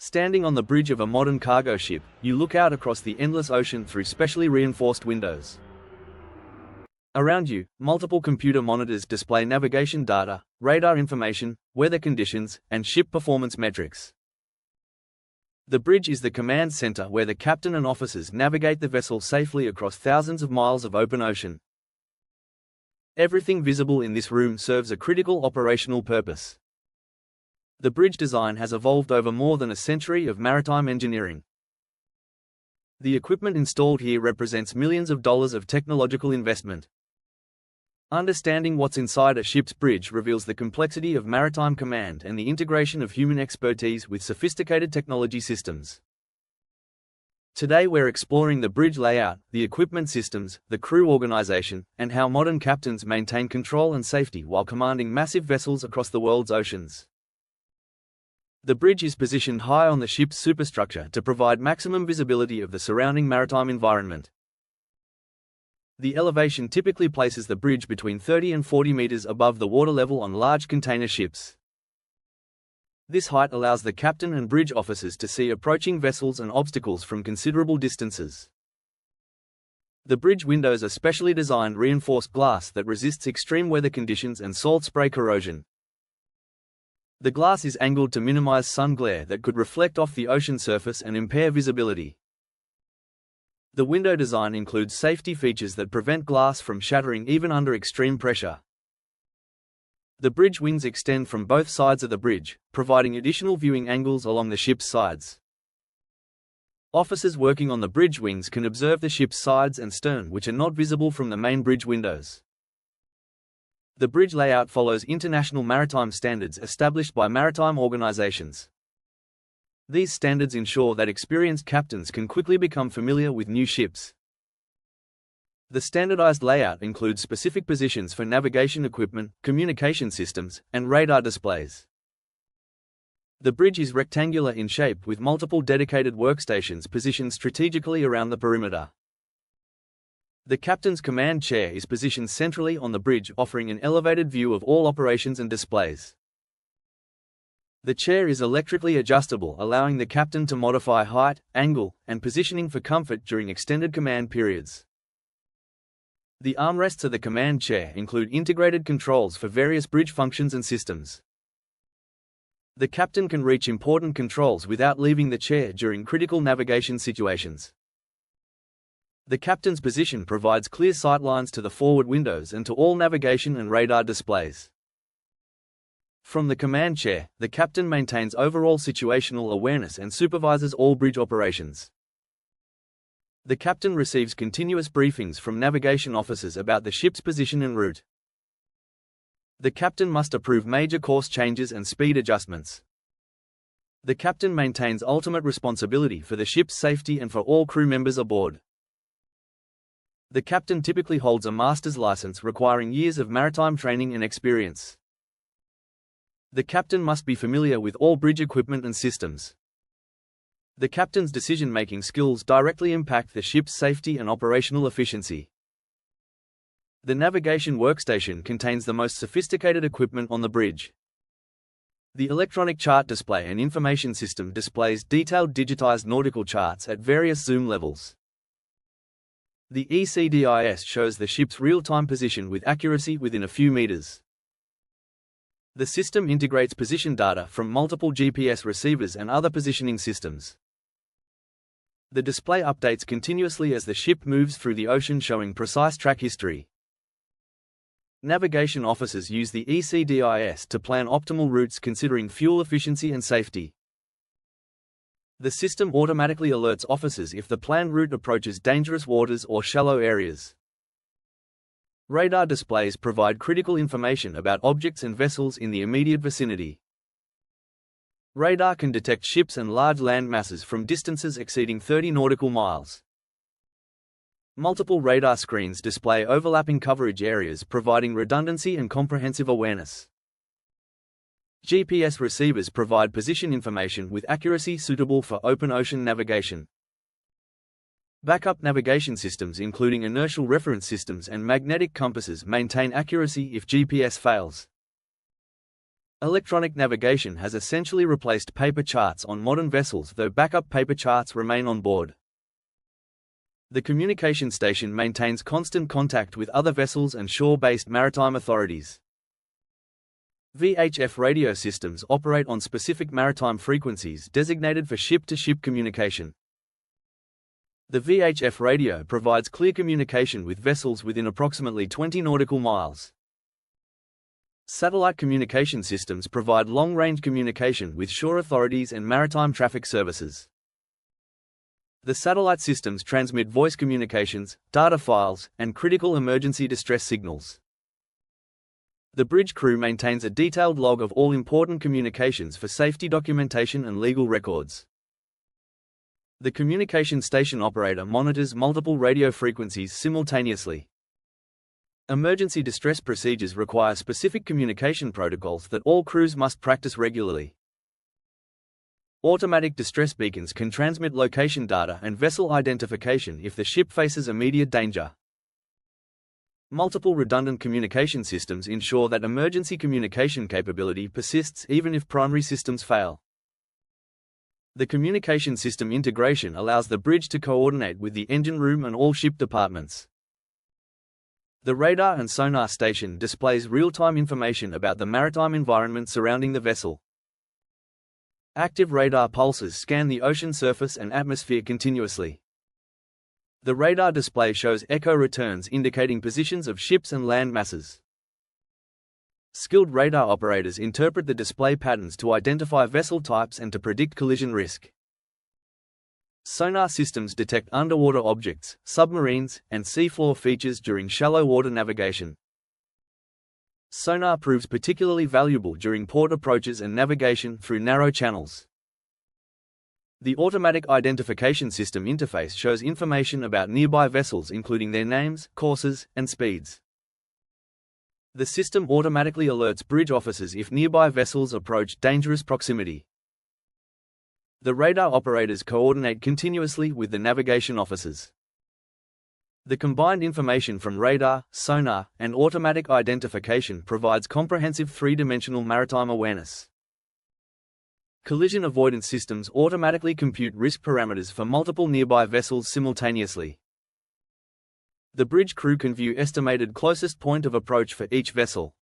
Standing on the bridge of a modern cargo ship, you look out across the endless ocean through specially reinforced windows. Around you, multiple computer monitors display navigation data, radar information, weather conditions, and ship performance metrics. The bridge is the command center where the captain and officers navigate the vessel safely across thousands of miles of open ocean. Everything visible in this room serves a critical operational purpose. The bridge design has evolved over more than a century of maritime engineering. The equipment installed here represents millions of dollars of technological investment. Understanding what's inside a ship's bridge reveals the complexity of maritime command and the integration of human expertise with sophisticated technology systems. Today we're exploring the bridge layout, the equipment systems, the crew organization, and how modern captains maintain control and safety while commanding massive vessels across the world's oceans. The bridge is positioned high on the ship's superstructure to provide maximum visibility of the surrounding maritime environment. The elevation typically places the bridge between 30 and 40 meters above the water level on large container ships. This height allows the captain and bridge officers to see approaching vessels and obstacles from considerable distances. The bridge windows are specially designed reinforced glass that resists extreme weather conditions and salt spray corrosion. The glass is angled to minimize sun glare that could reflect off the ocean surface and impair visibility. The window design includes safety features that prevent glass from shattering even under extreme pressure. The bridge wings extend from both sides of the bridge, providing additional viewing angles along the ship's sides. Officers working on the bridge wings can observe the ship's sides and stern, which are not visible from the main bridge windows. The bridge layout follows international maritime standards established by maritime organizations. These standards ensure that experienced captains can quickly become familiar with new ships. The standardized layout includes specific positions for navigation equipment, communication systems, and radar displays. The bridge is rectangular in shape with multiple dedicated workstations positioned strategically around the perimeter. The captain's command chair is positioned centrally on the bridge, offering an elevated view of all operations and displays. The chair is electrically adjustable, allowing the captain to modify height, angle, and positioning for comfort during extended command periods. The armrests of the command chair include integrated controls for various bridge functions and systems. The captain can reach important controls without leaving the chair during critical navigation situations. The captain's position provides clear sightlines to the forward windows and to all navigation and radar displays. From the command chair, the captain maintains overall situational awareness and supervises all bridge operations. The captain receives continuous briefings from navigation officers about the ship's position and route. The captain must approve major course changes and speed adjustments. The captain maintains ultimate responsibility for the ship's safety and for all crew members aboard. The captain typically holds a master's license requiring years of maritime training and experience. The captain must be familiar with all bridge equipment and systems. The captain's decision-making skills directly impact the ship's safety and operational efficiency. The navigation workstation contains the most sophisticated equipment on the bridge. The electronic chart display and information system displays detailed digitized nautical charts at various zoom levels. The ECDIS shows the ship's real-time position with accuracy within a few meters. The system integrates position data from multiple GPS receivers and other positioning systems. The display updates continuously as the ship moves through the ocean, showing precise track history. Navigation officers use the ECDIS to plan optimal routes considering fuel efficiency and safety. The system automatically alerts officers if the planned route approaches dangerous waters or shallow areas. Radar displays provide critical information about objects and vessels in the immediate vicinity. Radar can detect ships and large land masses from distances exceeding 30 nautical miles. Multiple radar screens display overlapping coverage areas, providing redundancy and comprehensive awareness. GPS receivers provide position information with accuracy suitable for open ocean navigation. Backup navigation systems including inertial reference systems and magnetic compasses maintain accuracy if GPS fails. Electronic navigation has essentially replaced paper charts on modern vessels, though backup paper charts remain on board. The communication station maintains constant contact with other vessels and shore-based maritime authorities. VHF radio systems operate on specific maritime frequencies designated for ship-to-ship communication. The VHF radio provides clear communication with vessels within approximately 20 nautical miles. Satellite communication systems provide long-range communication with shore authorities and maritime traffic services. The satellite systems transmit voice communications, data files, and critical emergency distress signals. The bridge crew maintains a detailed log of all important communications for safety documentation and legal records. The communication station operator monitors multiple radio frequencies simultaneously. Emergency distress procedures require specific communication protocols that all crews must practice regularly. Automatic distress beacons can transmit location data and vessel identification if the ship faces immediate danger. Multiple redundant communication systems ensure that emergency communication capability persists even if primary systems fail. The communication system integration allows the bridge to coordinate with the engine room and all ship departments. The radar and sonar station displays real-time information about the maritime environment surrounding the vessel. Active radar pulses scan the ocean surface and atmosphere continuously. The radar display shows echo returns indicating positions of ships and land masses. Skilled radar operators interpret the display patterns to identify vessel types and to predict collision risk. Sonar systems detect underwater objects, submarines, and seafloor features during shallow water navigation. Sonar proves particularly valuable during port approaches and navigation through narrow channels. The automatic identification system interface shows information about nearby vessels including their names, courses, and speeds. The system automatically alerts bridge officers if nearby vessels approach dangerous proximity. The radar operators coordinate continuously with the navigation officers. The combined information from radar, sonar, and automatic identification provides comprehensive three-dimensional maritime awareness. Collision avoidance systems automatically compute risk parameters for multiple nearby vessels simultaneously. The bridge crew can view estimated closest point of approach for each vessel.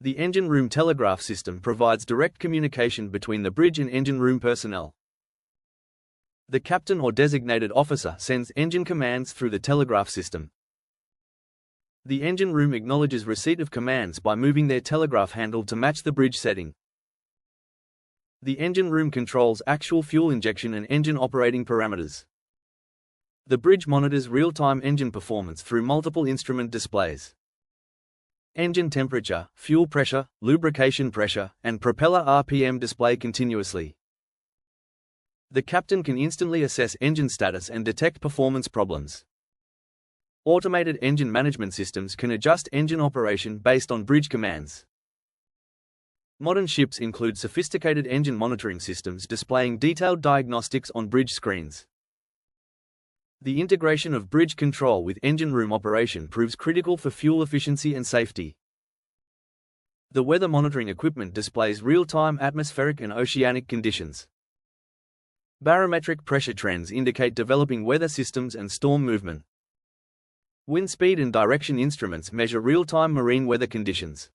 The engine room telegraph system provides direct communication between the bridge and engine room personnel. The captain or designated officer sends engine commands through the telegraph system. The engine room acknowledges receipt of commands by moving their telegraph handle to match the bridge setting. The engine room controls actual fuel injection and engine operating parameters. The bridge monitors real-time engine performance through multiple instrument displays. Engine temperature, fuel pressure, lubrication pressure, and propeller RPM display continuously. The captain can instantly assess engine status and detect performance problems. Automated engine management systems can adjust engine operation based on bridge commands. Modern ships include sophisticated engine monitoring systems displaying detailed diagnostics on bridge screens. The integration of bridge control with engine room operation proves critical for fuel efficiency and safety. The weather monitoring equipment displays real-time atmospheric and oceanic conditions. Barometric pressure trends indicate developing weather systems and storm movement. Wind speed and direction instruments measure real-time marine weather conditions.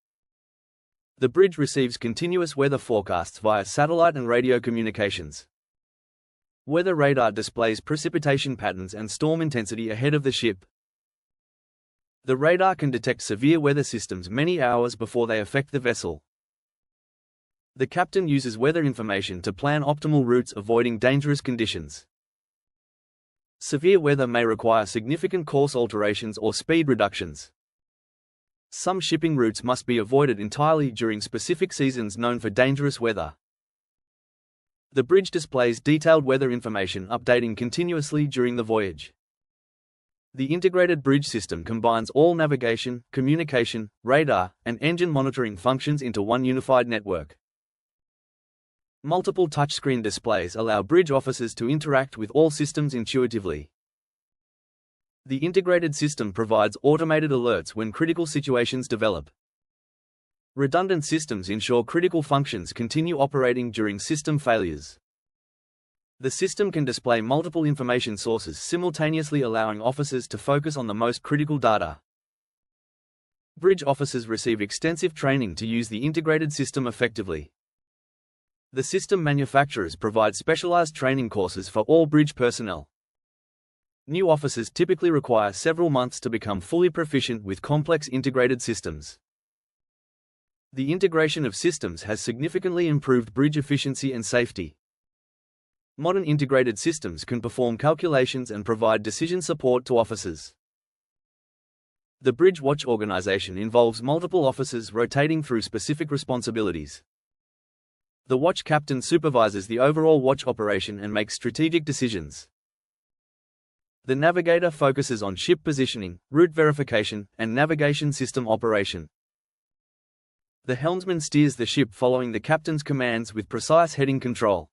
The bridge receives continuous weather forecasts via satellite and radio communications. Weather radar displays precipitation patterns and storm intensity ahead of the ship. The radar can detect severe weather systems many hours before they affect the vessel. The captain uses weather information to plan optimal routes, avoiding dangerous conditions. Severe weather may require significant course alterations or speed reductions. Some shipping routes must be avoided entirely during specific seasons known for dangerous weather. The bridge displays detailed weather information updating continuously during the voyage. The integrated bridge system combines all navigation, communication, radar, and engine monitoring functions into one unified network. Multiple touchscreen displays allow bridge officers to interact with all systems intuitively. The integrated system provides automated alerts when critical situations develop. Redundant systems ensure critical functions continue operating during system failures. The system can display multiple information sources simultaneously, allowing officers to focus on the most critical data. Bridge officers receive extensive training to use the integrated system effectively. The system manufacturers provide specialized training courses for all bridge personnel. New officers typically require several months to become fully proficient with complex integrated systems. The integration of systems has significantly improved bridge efficiency and safety. Modern integrated systems can perform calculations and provide decision support to officers. The Bridge Watch organization involves multiple officers rotating through specific responsibilities. The watch captain supervises the overall watch operation and makes strategic decisions. The navigator focuses on ship positioning, route verification, and navigation system operation. The helmsman steers the ship following the captain's commands with precise heading control.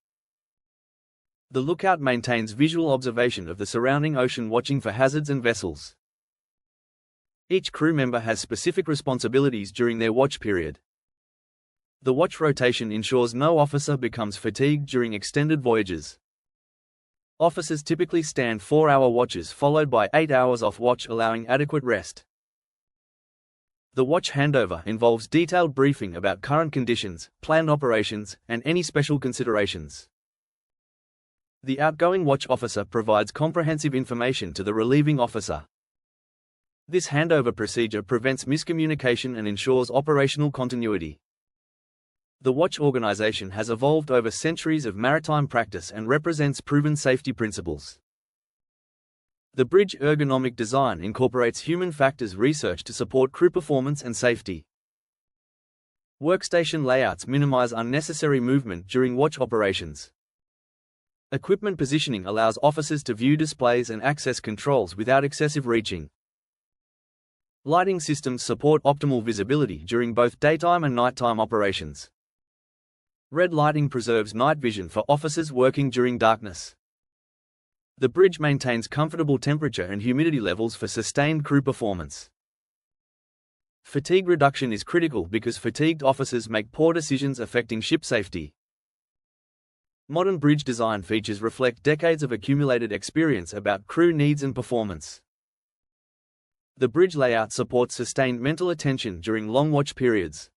The lookout maintains visual observation of the surrounding ocean, watching for hazards and vessels. Each crew member has specific responsibilities during their watch period. The watch rotation ensures no officer becomes fatigued during extended voyages. Officers typically stand 4-hour watches followed by 8 hours off watch, allowing adequate rest. The watch handover involves detailed briefing about current conditions, planned operations, and any special considerations. The outgoing watch officer provides comprehensive information to the relieving officer. This handover procedure prevents miscommunication and ensures operational continuity. The watch organization has evolved over centuries of maritime practice and represents proven safety principles. The bridge ergonomic design incorporates human factors research to support crew performance and safety. Workstation layouts minimize unnecessary movement during watch operations. Equipment positioning allows officers to view displays and access controls without excessive reaching. Lighting systems support optimal visibility during both daytime and nighttime operations. Red lighting preserves night vision for officers working during darkness. The bridge maintains comfortable temperature and humidity levels for sustained crew performance. Fatigue reduction is critical because fatigued officers make poor decisions affecting ship safety. Modern bridge design features reflect decades of accumulated experience about crew needs and performance. The bridge layout supports sustained mental attention during long watch periods.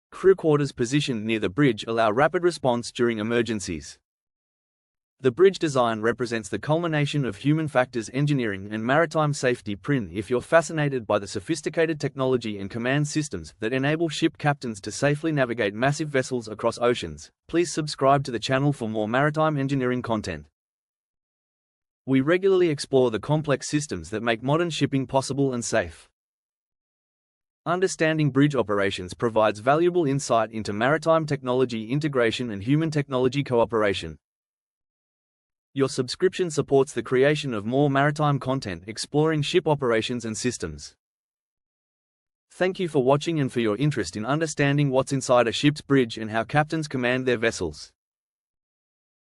Crew quarters positioned near the bridge allow rapid response during emergencies. The bridge design represents the culmination of human factors engineering and maritime safety. If you're fascinated by the sophisticated technology and command systems that enable ship captains to safely navigate massive vessels across oceans, please subscribe to the channel for more maritime engineering content. We regularly explore the complex systems that make modern shipping possible and safe. Understanding bridge operations provides valuable insight into maritime technology integration and human technology cooperation. Your subscription supports the creation of more maritime content exploring ship operations and systems. Thank you for watching and for your interest in understanding what's inside a ship's bridge and how captains command their vessels.